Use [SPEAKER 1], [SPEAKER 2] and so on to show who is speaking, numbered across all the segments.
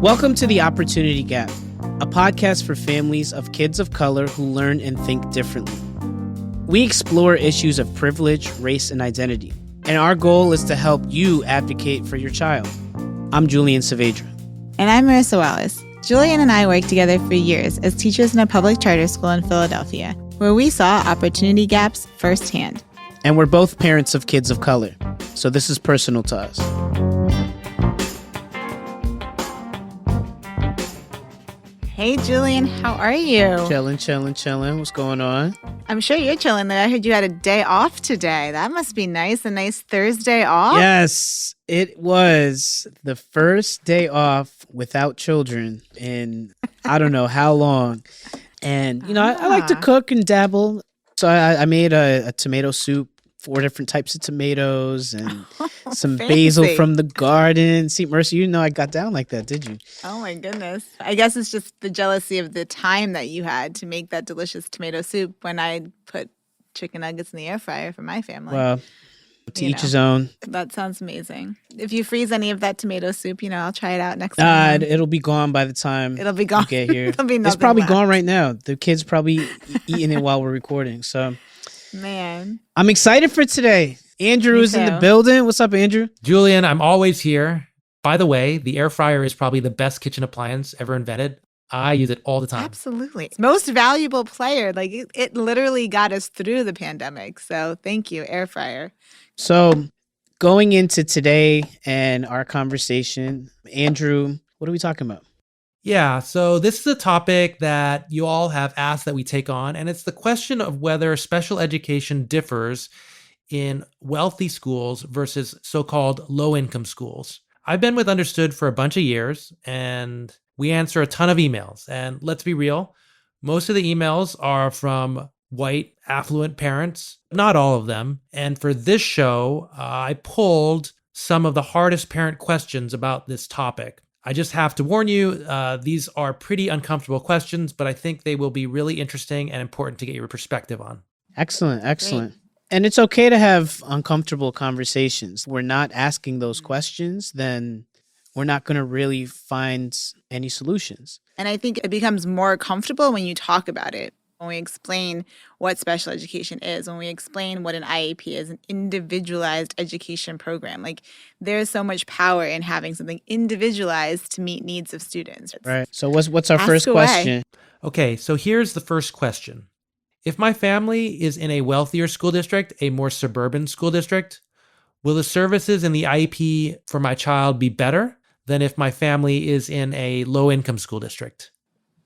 [SPEAKER 1] Welcome to The Opportunity Gap, a podcast for families of kids of color who learn and think differently. We explore issues of privilege, race, and identity, and our goal is to help you advocate for your child. I'm Julian Saavedra.
[SPEAKER 2] And I'm Marissa Wallace. Julian and I worked together for years as teachers in a public charter school in Philadelphia, where we saw opportunity gaps firsthand.
[SPEAKER 1] And we're both parents of kids of color, so this is personal to us.
[SPEAKER 2] Hey, Julian, how are you?
[SPEAKER 1] Chilling. What's going on?
[SPEAKER 2] I'm sure you're chilling. I heard you had a day off today. That must be nice, a nice Thursday off.
[SPEAKER 1] Yes, it was the first day off without children in I don't know how long. And, you know, I like to cook and dabble. So I made a tomato soup, 4 different types of tomatoes and some basil from the garden. See, Marissa, you know I got down like that, did you?
[SPEAKER 2] Oh, my goodness. I guess it's just the jealousy of the time that you had to make that delicious tomato soup when I put chicken nuggets in the air fryer for my family.
[SPEAKER 1] Well, to each his own.
[SPEAKER 2] That sounds amazing. If you freeze any of that tomato soup, you know, I'll try it out next time.
[SPEAKER 1] It'll be gone by the time
[SPEAKER 2] it'll be gone.
[SPEAKER 1] you get here.
[SPEAKER 2] It's
[SPEAKER 1] probably
[SPEAKER 2] left.
[SPEAKER 1] gone right now. The kid's probably eating it while we're recording. So,
[SPEAKER 2] man,
[SPEAKER 1] I'm excited for today. Andrew is in the building. What's up, Andrew?
[SPEAKER 3] Julian, I'm always here. By the way, the air fryer is probably the best kitchen appliance ever invented. I use it all the time.
[SPEAKER 2] Absolutely. Most valuable player. Like it literally got us through the pandemic. So thank you, air fryer.
[SPEAKER 1] So going into today and our conversation, Andrew, what are we talking about?
[SPEAKER 3] Yeah, so this is a topic that you all have asked that we take on, and it's the question of whether special education differs in wealthy schools versus so-called low-income schools. I've been with Understood for a bunch of years, and we answer a ton of emails. And let's be real, most of the emails are from white, affluent parents, not all of them. And for this show, I pulled some of the hardest parent questions about this topic. I just have to warn you, these are pretty uncomfortable questions, but I think they will be really interesting and important to get your perspective on.
[SPEAKER 1] Excellent. Great. And it's okay to have uncomfortable conversations. We're not asking those questions, then we're not going to really find any solutions.
[SPEAKER 2] And I think it becomes more comfortable when you talk about it. When we explain what special education is, when we explain what an IEP is, an individualized education program. Like, there's so much power in having something individualized to meet needs of students.
[SPEAKER 1] Right. So what's our first
[SPEAKER 2] away.
[SPEAKER 1] question?
[SPEAKER 3] Okay, so here's the first question. If my family is in a wealthier school district, a more suburban school district, will the services in the IEP for my child be better than if my family is in a low-income school district?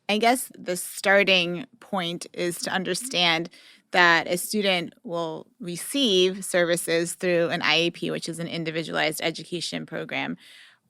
[SPEAKER 2] I guess the starting point is to understand that a student will receive services through an IEP, which is an individualized education program,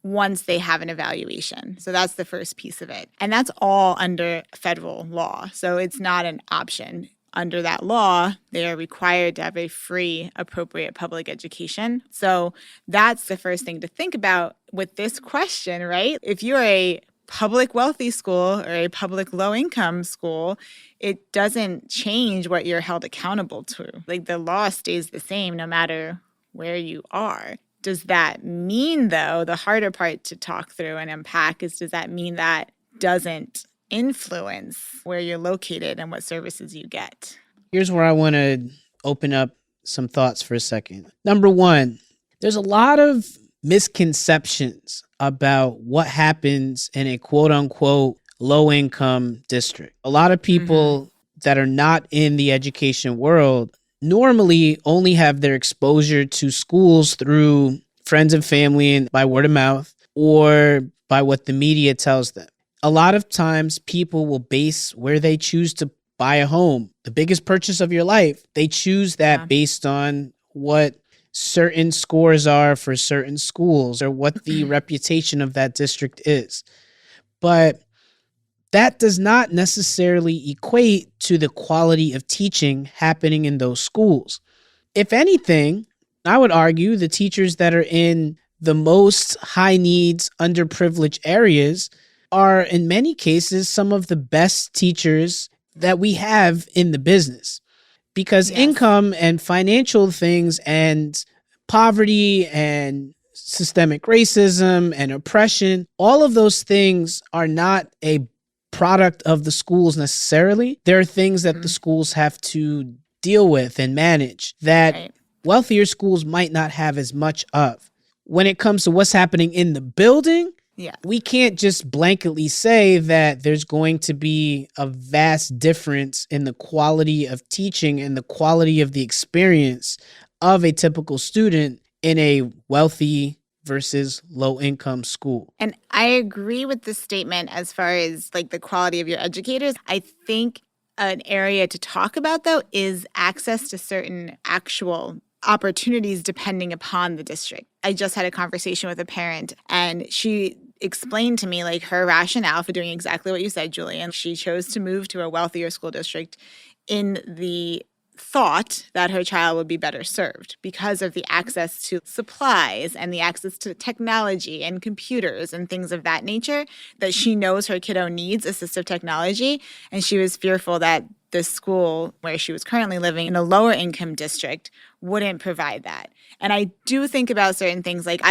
[SPEAKER 2] once they have an evaluation. So that's the first piece of it. And that's all under federal law. So it's not an option. Under that law, they are required to have a free, appropriate public education. So that's the first thing to think about with this question, right? If you're a public wealthy school or a public low-income school, it doesn't change what you're held accountable to. Like, the law stays the same no matter where you are. Does that mean, though, the harder part to talk through and unpack is, does that mean that doesn't influence where you're located and what services you get?
[SPEAKER 1] Here's where I want to open up some thoughts for a second. Number one, there's a lot of misconceptions about what happens in a quote-unquote low-income district. A lot of people that are not in the education world normally only have their exposure to schools through friends and family and by word of mouth or by what the media tells them. A lot of times people will base where they choose to buy a home, the biggest purchase of your life. They choose that based on what certain scores are for certain schools or what the reputation of that district is. But that does not necessarily equate to the quality of teaching happening in those schools. If anything, I would argue the teachers that are in the most high needs, underprivileged areas are in many cases some of the best teachers that we have in the business. Because income and financial things and poverty and systemic racism and oppression. All of those things are not a product of the schools necessarily. There are things that the schools have to deal with and manage that wealthier schools might not have as much of. When it comes to what's happening in the building, we can't just blanketly say that there's going to be a vast difference in the quality of teaching and the quality of the experience of a typical student in a wealthy versus low-income school.
[SPEAKER 2] And I agree with the statement as far as like the quality of your educators. I think an area to talk about, though, is access to certain actual opportunities depending upon the district. I just had a conversation with a parent, and she explained to me like her rationale for doing exactly what you said, Julian. She chose to move to a wealthier school district in the thought that her child would be better served because of the access to supplies and the access to technology and computers and things of that nature, that she knows her kiddo needs assistive technology. And she was fearful that the school where she was currently living in a lower income district wouldn't provide that. And I do think about certain things like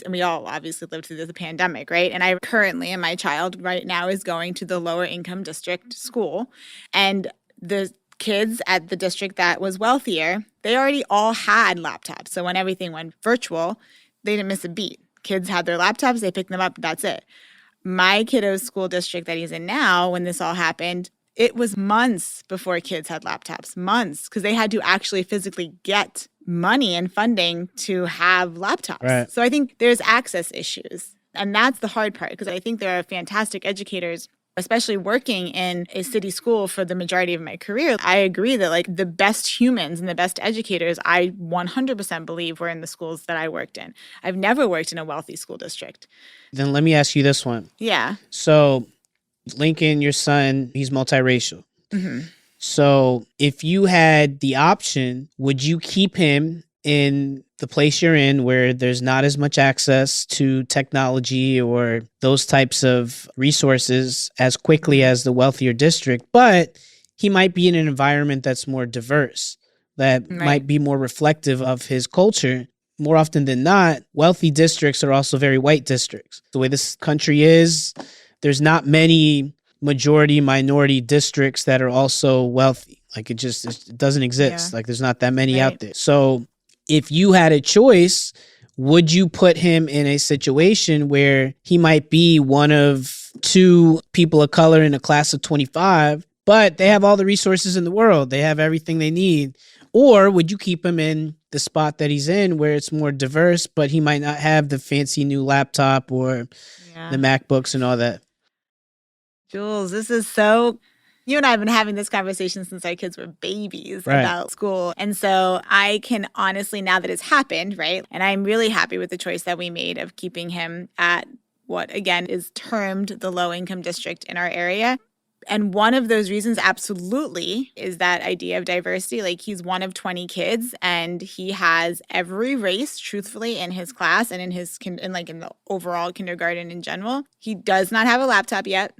[SPEAKER 2] we all obviously lived through the pandemic, right? And I currently, and my child right now is going to the lower income district school. And the kids at the district that was wealthier, they already all had laptops. So when everything went virtual, they didn't miss a beat. Kids had their laptops, they picked them up, that's it. My kiddo's school district that he's in now, when this all happened, it was months before kids had laptops, months, because they had to actually physically get money and funding to have laptops.
[SPEAKER 1] Right.
[SPEAKER 2] So I think there's access issues. And that's the hard part, because I think there are fantastic educators, especially working in a city school for the majority of my career. I agree that like the best humans and the best educators, I 100% believe were in the schools that I worked in. I've never worked in a wealthy school district.
[SPEAKER 1] Then let me ask you this one.
[SPEAKER 2] Yeah.
[SPEAKER 1] So Lincoln, your son, he's multiracial.
[SPEAKER 2] Mm-hmm.
[SPEAKER 1] So if you had the option, would you keep him in the place you're in where there's not as much access to technology or those types of resources as quickly as the wealthier district, but he might be in an environment that's more diverse, that might be more reflective of his culture? More often than not, wealthy districts are also very white districts. The way this country is, there's not many majority minority districts that are also wealthy. Like it doesn't exist. Like there's not that many out there. So if you had a choice, would you put him in a situation where he might be one of two people of color in a class of 25, but they have all the resources in the world, they have everything they need? Or would you keep him in the spot that he's in where it's more diverse, but he might not have the fancy new laptop or the MacBooks and all that?
[SPEAKER 2] Jules, this is so... You and I have been having this conversation since our kids were babies about school. And so I can honestly, now that it's happened, right? And I'm really happy with the choice that we made of keeping him at what, again, is termed the low-income district in our area. And one of those reasons absolutely is that idea of diversity. Like he's one of 20 kids and he has every race, truthfully, in his class and in the overall kindergarten in general. He does not have a laptop yet.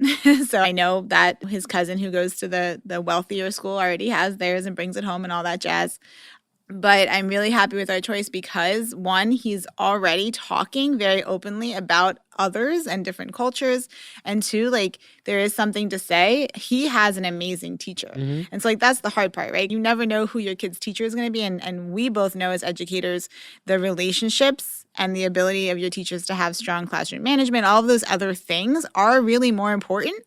[SPEAKER 2] So I know that his cousin who goes to the wealthier school already has theirs and brings it home and all that jazz. But I'm really happy with our choice because, one, he's already talking very openly about others and different cultures. And two, like, there is something to say. He has an amazing teacher. Mm-hmm. And so, like, that's the hard part, right? You never know who your kid's teacher is going to be. And we both know as educators, the relationships and the ability of your teachers to have strong classroom management, all of those other things are really more important.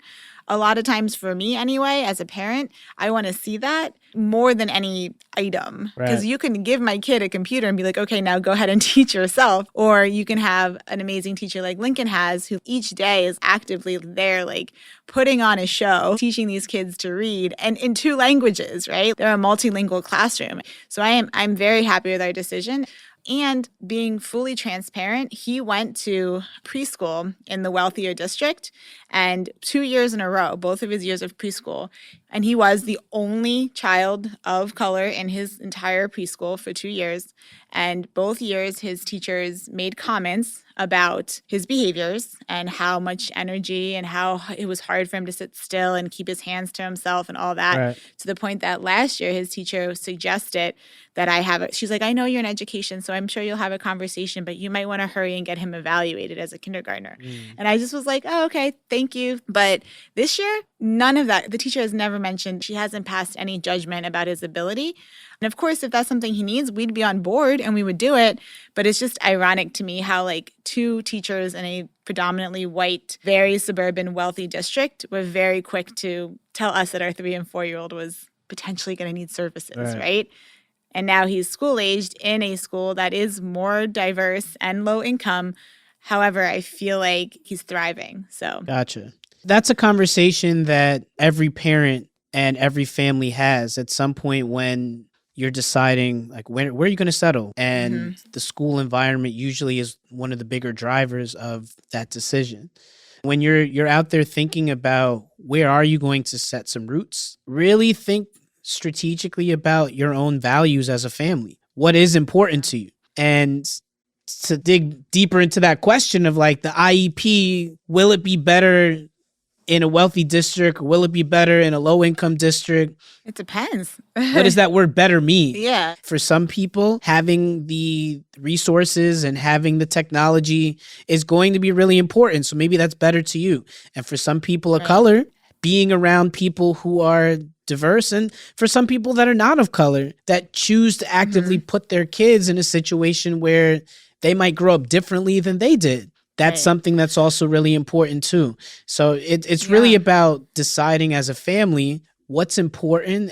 [SPEAKER 2] A lot of times for me anyway, as a parent, I want to see that more than any item. Because you can give my kid a computer and be like, okay, now go ahead and teach yourself. Or you can have an amazing teacher like Lincoln has, who each day is actively there, like putting on a show, teaching these kids to read, and in 2 languages, right? They're a multilingual classroom. So I'm very happy with our decision. And being fully transparent, he went to preschool in the wealthier district, and 2 years in a row, both of his years of preschool, And he was the only child of color in his entire preschool for 2 years. And both years, his teachers made comments about his behaviors and how much energy and how it was hard for him to sit still and keep his hands to himself and all that.
[SPEAKER 1] Right.
[SPEAKER 2] To the point that last year, his teacher suggested that she's like, I know you're in education, so I'm sure you'll have a conversation, but you might want to hurry and get him evaluated as a kindergartner. And I just was like, oh, okay, thank you. But this year, none of that. The teacher has never mentioned, she hasn't passed any judgment about his ability. And of course, if that's something he needs, we'd be on board and we would do it. But it's just ironic to me how like two teachers in a predominantly white, very suburban, wealthy district were very quick to tell us that our 3 and 4-year-old was potentially going to need services, right? And now he's school-aged in a school that is more diverse and low income. However, I feel like he's thriving. So
[SPEAKER 1] Gotcha. That's a conversation that every parent and every family has at some point when you're deciding like where are you going to settle, and the school environment usually is one of the bigger drivers of that decision. When you're out there thinking about where are you going to set some roots, really think strategically about your own values as a family. What is important to you? And to dig deeper into that question of like the IEP, will it be better in a wealthy district? Will it be better in a low income district?
[SPEAKER 2] it depends.
[SPEAKER 1] What does that word better mean?
[SPEAKER 2] Yeah.
[SPEAKER 1] For some people, having the resources and having the technology is going to be really important. So maybe that's better to you. And for some people of color, being around people who are diverse, and for some people that are not of color, that choose to actively put their kids in a situation where they might grow up differently than they did. That's something that's also really important too. So it's really about deciding as a family what's important.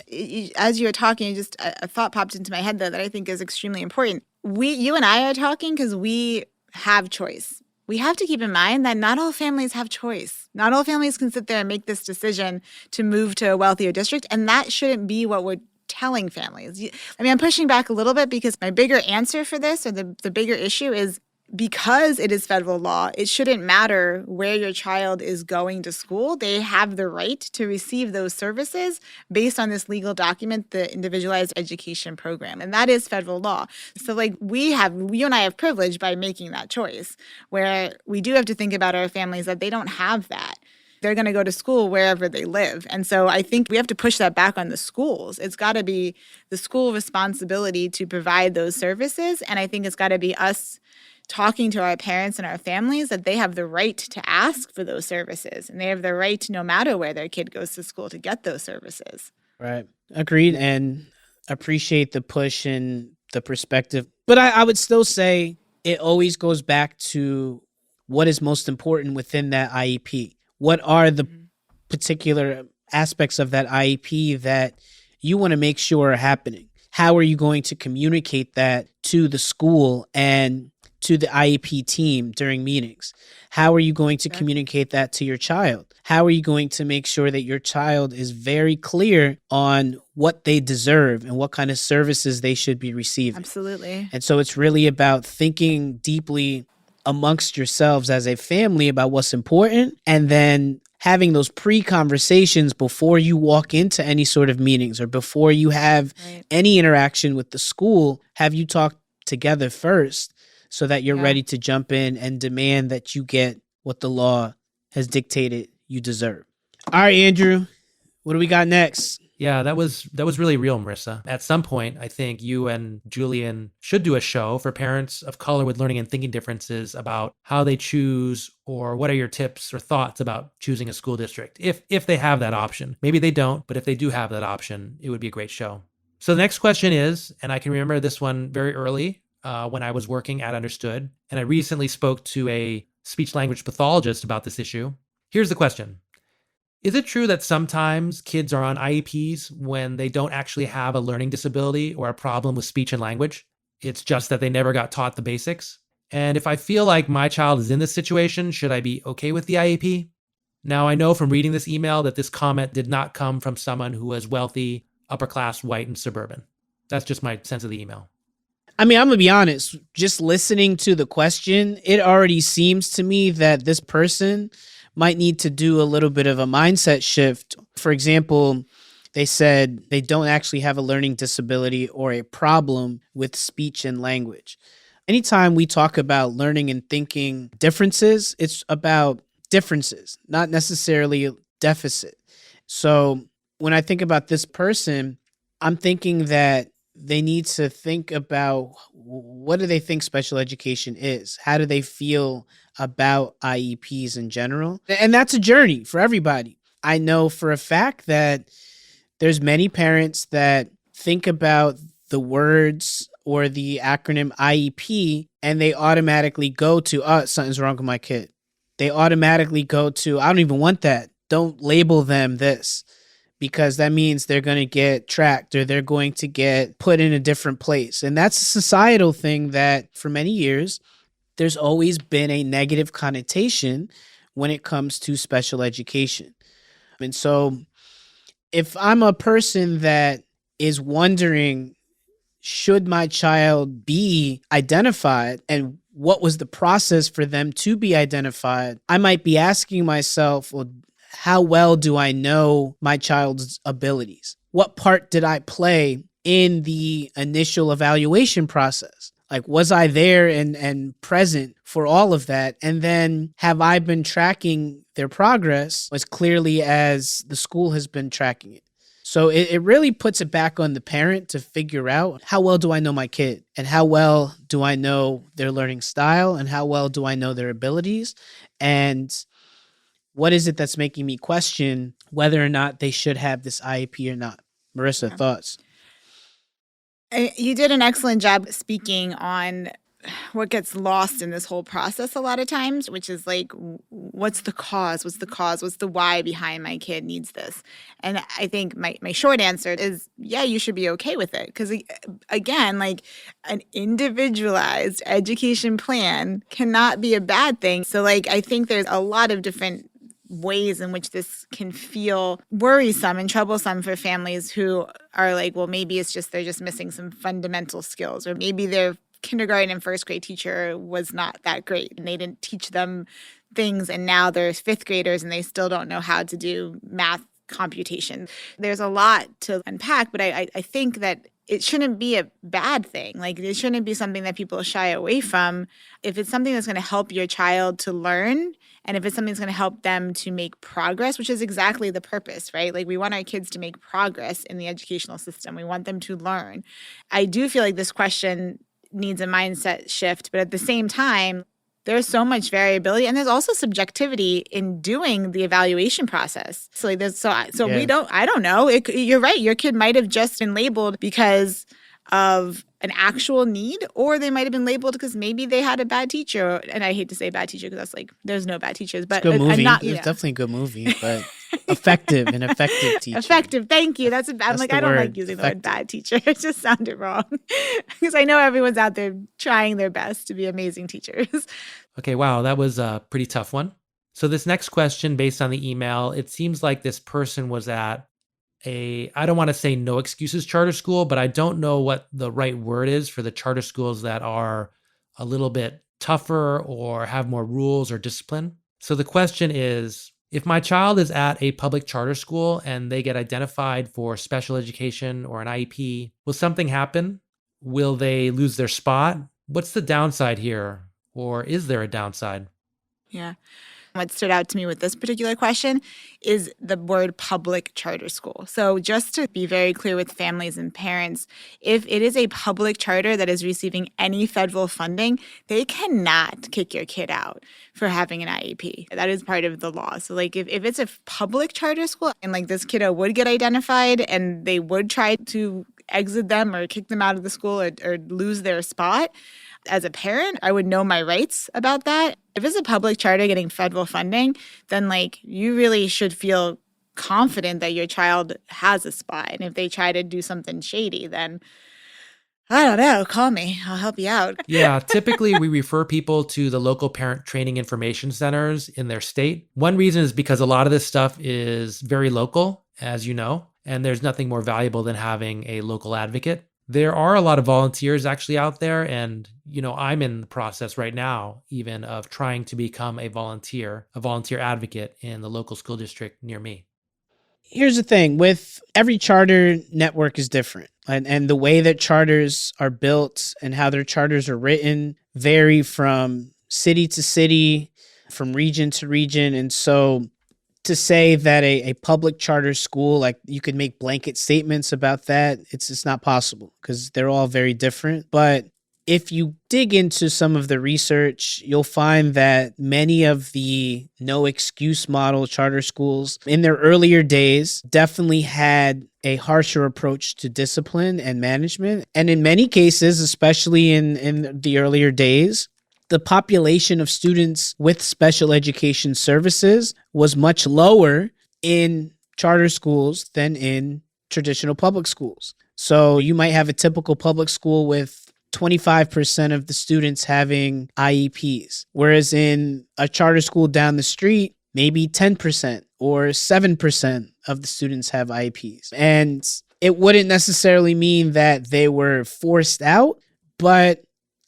[SPEAKER 2] As you were talking, just a thought popped into my head though that I think is extremely important. You and I are talking because we have choice. We have to keep in mind that not all families have choice. Not all families can sit there and make this decision to move to a wealthier district, and that shouldn't be what we're telling families. I mean, I'm pushing back a little bit because my bigger answer for this, or the bigger issue, is because it is federal law, it shouldn't matter where your child is going to school. They have the right to receive those services based on this legal document, the Individualized Education Program. And that is federal law. So like you and I have privilege by making that choice, where we do have to think about our families that they don't have that. They're going to go to school wherever they live. And so I think we have to push that back on the schools. It's got to be the school responsibility to provide those services. And I think it's got to be us talking to our parents and our families that they have the right to ask for those services, and they have the right, no matter where their kid goes to school, to get those services.
[SPEAKER 1] Right. Agreed. And appreciate the push and the perspective. But I would still say it always goes back to what is most important within that IEP. What are the particular aspects of that IEP that you want to make sure are happening? How are you going to communicate that to the school and to the IEP team during meetings? How are you going to communicate that to your child? How are you going to make sure that your child is very clear on what they deserve and what kind of services they should be receiving?
[SPEAKER 2] Absolutely.
[SPEAKER 1] And so it's really about thinking deeply amongst yourselves as a family about what's important, and then having those pre-conversations before you walk into any sort of meetings or before you have any interaction with the school. Have you talk together first so that you're ready to jump in and demand that you get what the law has dictated you deserve. All right, Andrew, what do we got next?
[SPEAKER 3] Yeah, that was really real, Marissa. At some point, I think you and Julian should do a show for parents of color with learning and thinking differences about how they choose, or what are your tips or thoughts about choosing a school district, if they have that option. Maybe they don't, but if they do have that option, it would be a great show. So the next question is, and I can remember this one very early when I was working at Understood, and I recently spoke to a speech language pathologist about this issue. Here's the question. Is it true that sometimes kids are on IEPs when they don't actually have a learning disability or a problem with speech and language? It's just that they never got taught the basics? And if I feel like my child is in this situation, should I be okay with the IEP? Now, I know from reading this email that this comment did not come from someone who was wealthy, upper class, white, and suburban. That's just my sense of the email.
[SPEAKER 1] I mean, I'm going to be honest, just listening to the question, it already seems to me that this person might need to do a little bit of a mindset shift. For example, They said they don't actually have a learning disability or a problem with speech and language. Anytime we talk about learning and thinking differences, it's about differences, not necessarily a deficit. So when I think about this person, I'm thinking that they need to think about what do they think special education is? How do they feel about IEPs in general? And that's a journey for everybody. I know for a fact that there's many parents that think about the words or the acronym IEP and they automatically go to, oh, something's wrong with my kid. They automatically go to, I don't even want that. Don't label them this, because that means they're going to get tracked or they're going to get put in a different place. And that's a societal thing that for many years, there's always been a negative connotation when it comes to special education. And so if I'm a person that is wondering, should my child be identified and what was the process for them to be identified, I might be asking myself, well, how well do I know my child's abilities? What part did I play in the initial evaluation process? Like, was I there and present for all of that? And then have I been tracking their progress as clearly as the school has been tracking it? So it really puts it back on the parent to figure out, how well do I know my kid? And how well do I know their learning style? And how well do I know their abilities? And what is it that's making me question whether or not they should have this IEP or not? Marissa, thoughts?
[SPEAKER 2] You did an excellent job speaking on what gets lost in this whole process a lot of times, which is like, what's the cause? What's the cause? What's the why behind my kid needs this? And I think my short answer is, yeah, you should be okay with it. Because again, like an individualized education plan cannot be a bad thing. So like, I think there's a lot of different ways in which this can feel worrisome and troublesome for families who are like, well, maybe it's just they're just missing some fundamental skills, or maybe their kindergarten and first grade teacher was not that great and they didn't teach them things, and now they're fifth graders and they still don't know how to do math computation. There's a lot to unpack, but I think that it shouldn't be a bad thing. Like, it shouldn't be something that people shy away from. If it's something that's going to help your child to learn, and if it's something that's going to help them to make progress, which is exactly the purpose, right? Like, we want our kids to make progress in the educational system. We want them to learn. I do feel like this question needs a mindset shift, but at the same time, there's so much variability, and there's also subjectivity in doing the evaluation process. So like there's we don't, I don't know. You're right. Your kid might have just been labeled because of an actual need, or they might have been labeled because maybe they had a bad teacher. And I hate to say bad teacher because that's like, there's no bad teachers, but
[SPEAKER 1] it's a good movie. It's definitely a good movie, but an effective teacher.
[SPEAKER 2] Effective. Thank you. I'm like, I don't like using the word bad teacher. It just sounded wrong because I know everyone's out there trying their best to be amazing teachers.
[SPEAKER 3] Okay. Wow. That was a pretty tough one. So this next question, based on the email, it seems like this person was at I don't want to say no excuses charter school, but I don't know what the right word is for the charter schools that are a little bit tougher or have more rules or discipline. So the question is, if my child is at a public charter school and they get identified for special education or an IEP, will something happen? Will they lose their spot? What's the downside here? Or is there a downside?
[SPEAKER 2] Yeah. What stood out to me with this particular question is the word public charter school. So just to be very clear with families and parents, if it is a public charter that is receiving any federal funding, they cannot kick your kid out for having an IEP. That is part of the law. So like if it's a public charter school and like this kiddo would get identified and they would try to exit them or kick them out of the school or lose their spot, as a parent, I would know my rights about that. If it's a public charter getting federal funding, then like you really should feel confident that your child has a spot. And if they try to do something shady, then I don't know, call me. I'll help you out.
[SPEAKER 3] Yeah, typically we refer people to the local parent training information centers in their state. One reason is because a lot of this stuff is very local, as you know, and there's nothing more valuable than having a local advocate. There are a lot of volunteers actually out there. And, I'm in the process right now, even of trying to become a volunteer advocate in the local school district near me.
[SPEAKER 1] Here's the thing, with every charter network is different. And the way that charters are built and how their charters are written vary from city to city, from region to region. And so to say that a public charter school, like you could make blanket statements about that, it's just not possible because they're all very different. But if you dig into some of the research, you'll find that many of the no excuse model charter schools in their earlier days definitely had a harsher approach to discipline and management. And in many cases, especially in the earlier days, the population of students with special education services was much lower in charter schools than in traditional public schools. So you might have a typical public school with 25% of the students having IEPs, whereas in a charter school down the street, maybe 10% or 7% of the students have IEPs. And it wouldn't necessarily mean that they were forced out, but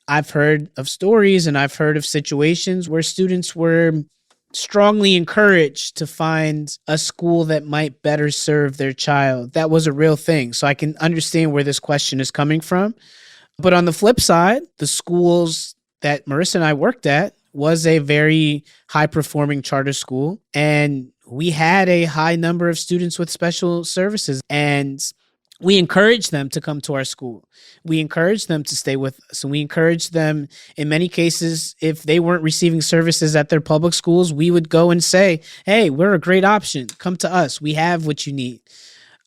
[SPEAKER 1] I've heard of stories and I've heard of situations where students were strongly encouraged to find a school that might better serve their child. That was a real thing. So I can understand where this question is coming from. But on the flip side, the schools that Marissa and I worked at was a very high-performing charter school, and we had a high number of students with special services, and we encouraged them to come to our school. We encouraged them to stay with us, and we encouraged them, in many cases, if they weren't receiving services at their public schools, we would go and say, hey, we're a great option. Come to us. We have what you need.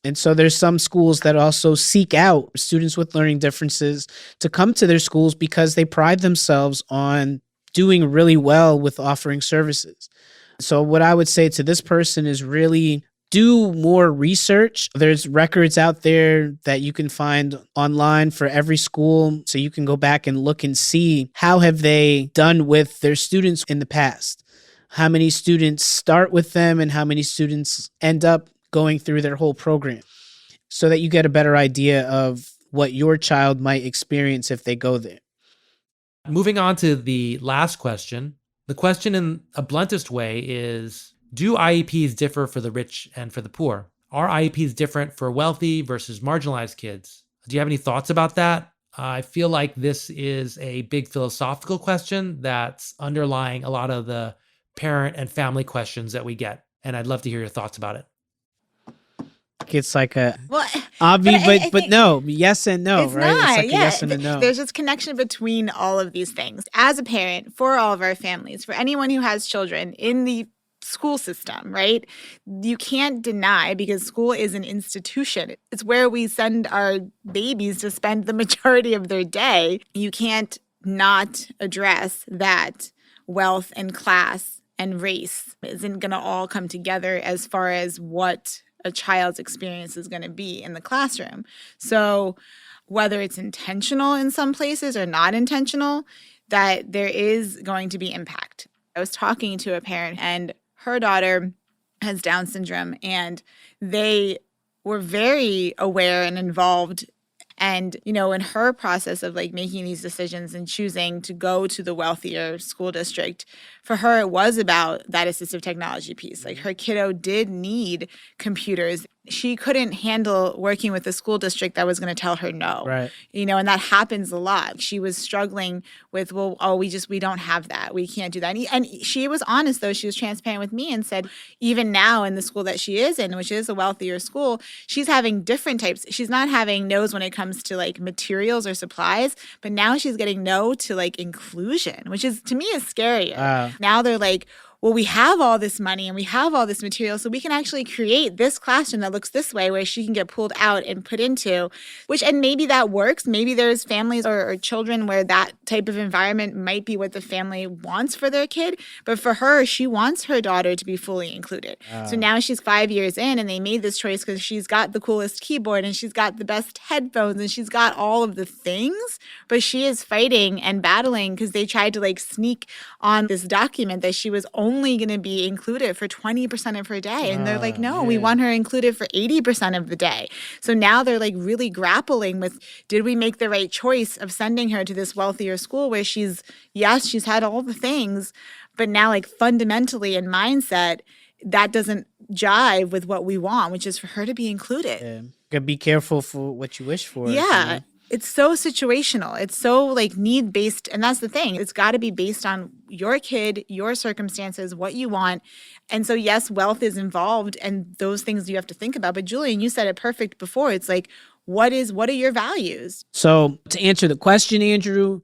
[SPEAKER 1] And so there's some schools that also seek out students with learning differences to come to their schools because they pride themselves on doing really well with offering services. So what I would say to this person is really do more research. There's records out there that you can find online for every school. So you can go back and look and see how have they done with their students in the past. How many students start with them and how many students end up going through their whole program so that you get a better idea of what your child might experience if they go there.
[SPEAKER 3] Moving on to the last question. The question in a bluntest way is, do IEPs differ for the rich and for the poor? Are IEPs different for wealthy versus marginalized kids? Do you have any thoughts about that? I feel like this is a big philosophical question that's underlying a lot of the parent and family questions that we get. And I'd love to hear your thoughts about it.
[SPEAKER 1] It's like a
[SPEAKER 2] Well,
[SPEAKER 1] obvi, but no, yes and no,
[SPEAKER 2] it's
[SPEAKER 1] right?
[SPEAKER 2] not.
[SPEAKER 1] It's like
[SPEAKER 2] Yeah.
[SPEAKER 1] a yes and a no.
[SPEAKER 2] There's this connection between all of these things. As a parent, for all of our families, for anyone who has children in the school system, right? You can't deny, because school is an institution. It's where we send our babies to spend the majority of their day. You can't not address that wealth and class and race isn't going to all come together as far as what a child's experience is going to be in the classroom. So whether it's intentional in some places or not intentional, that there is going to be impact. I was talking to a parent and her daughter has Down syndrome, and they were very aware and involved. And, you know, in her process of like making these decisions and choosing to go to the wealthier school district, for her, it was about that assistive technology piece. Like her kiddo did need computers. She couldn't handle working with a school district that was going to tell her no.
[SPEAKER 1] Right.
[SPEAKER 2] You know, and that happens a lot. She was struggling with, we don't have that. We can't do that. And she was honest, though. She was transparent with me and said, even now in the school that she is in, which is a wealthier school, she's having different types. She's not having no's when it comes to like materials or supplies, but now she's getting no to like inclusion, which is, to me, is scarier.
[SPEAKER 1] Wow.
[SPEAKER 2] Now they're like, well, we have all this money and we have all this material, so we can actually create this classroom that looks this way where she can get pulled out and put into, and maybe that works. Maybe there's families or children where that type of environment might be what the family wants for their kid. But for her, she wants her daughter to be fully included. So now she's 5 years in and they made this choice because she's got the coolest keyboard and she's got the best headphones and she's got all of the things. But she is fighting and battling because they tried to like sneak on this document that she was only going to be included for 20% of her day. And they're like, no, we want her included for 80% of the day. So now they're like really grappling with, did we make the right choice of sending her to this wealthier school where she's had all the things, but now like fundamentally in mindset, that doesn't jive with what we want, which is for her to be included.
[SPEAKER 1] Yeah. Gotta be careful for what you wish for.
[SPEAKER 2] Yeah. It's so situational. It's so like need based. And that's the thing. It's got to be based on your kid, your circumstances, what you want. And so, yes, wealth is involved and those things you have to think about. But Julian, you said it perfect before. It's like, what are your values?
[SPEAKER 1] So to answer the question, Andrew,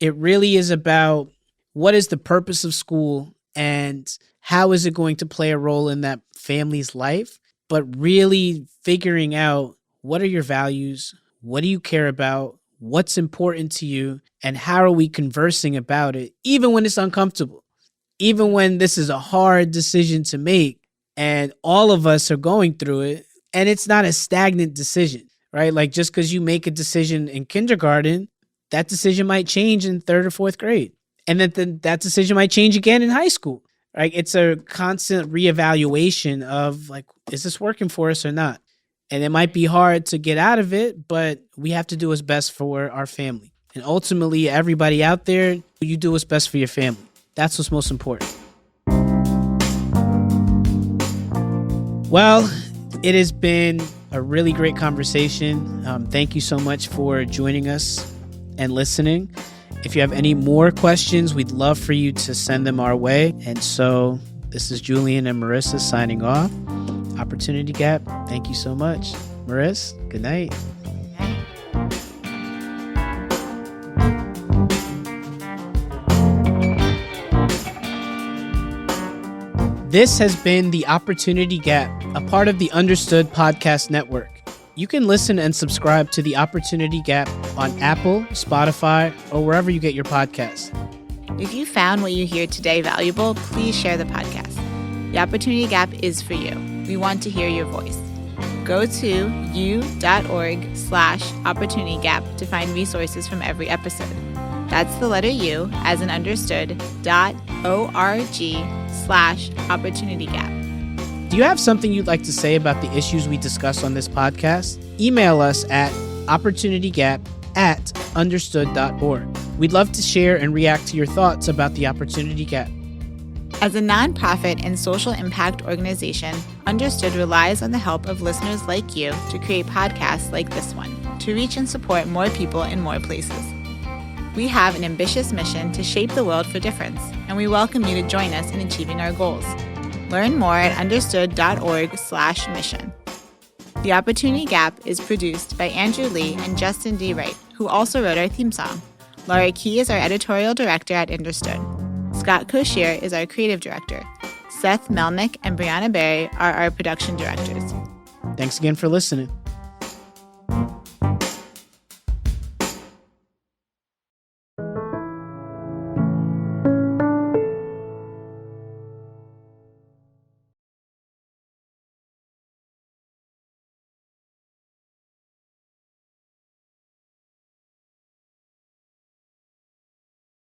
[SPEAKER 1] it really is about what is the purpose of school and how is it going to play a role in that family's life? But really figuring out what are your values? What do you care about? What's important to you? And how are we conversing about it, even when it's uncomfortable, even when this is a hard decision to make and all of us are going through it and it's not a stagnant decision, right? Like just because you make a decision in kindergarten, that decision might change in third or fourth grade. And then that decision might change again in high school, right? It's a constant reevaluation of like, is this working for us or not? And it might be hard to get out of it, but we have to do what's best for our family. And ultimately, everybody out there, you do what's best for your family. That's what's most important. Well, it has been a really great conversation. Thank you so much for joining us and listening. If you have any more questions, we'd love for you to send them our way. And so this is Julian and Marissa signing off. Opportunity Gap, thank you so much. Marissa, good night. This has been The Opportunity Gap, a part of the Understood Podcast Network. You can listen and subscribe to The Opportunity Gap on Apple, Spotify, or wherever you get your podcasts.
[SPEAKER 2] If you found what you hear today valuable, please share the podcast. The Opportunity Gap is for you. We want to hear your voice. Go to u.org/opportunitygap to find resources from every episode. That's the letter U, as in understood, .org/opportunitygap.
[SPEAKER 1] Do you have something you'd like to say about the issues we discuss on this podcast? Email us at opportunitygap@understood.org. We'd love to share and react to your thoughts about the Opportunity Gap.
[SPEAKER 2] As a nonprofit and social impact organization, Understood relies on the help of listeners like you to create podcasts like this one, to reach and support more people in more places. We have an ambitious mission to shape the world for difference, and we welcome you to join us in achieving our goals. Learn more at understood.org/mission. The Opportunity Gap is produced by Andrew Lee and Justin D. Wright, who also wrote our theme song. Laura Key is our editorial director at Understood. Scott Koshier is our creative director. Seth Melnick and Brianna Berry are our production directors.
[SPEAKER 1] Thanks again for listening.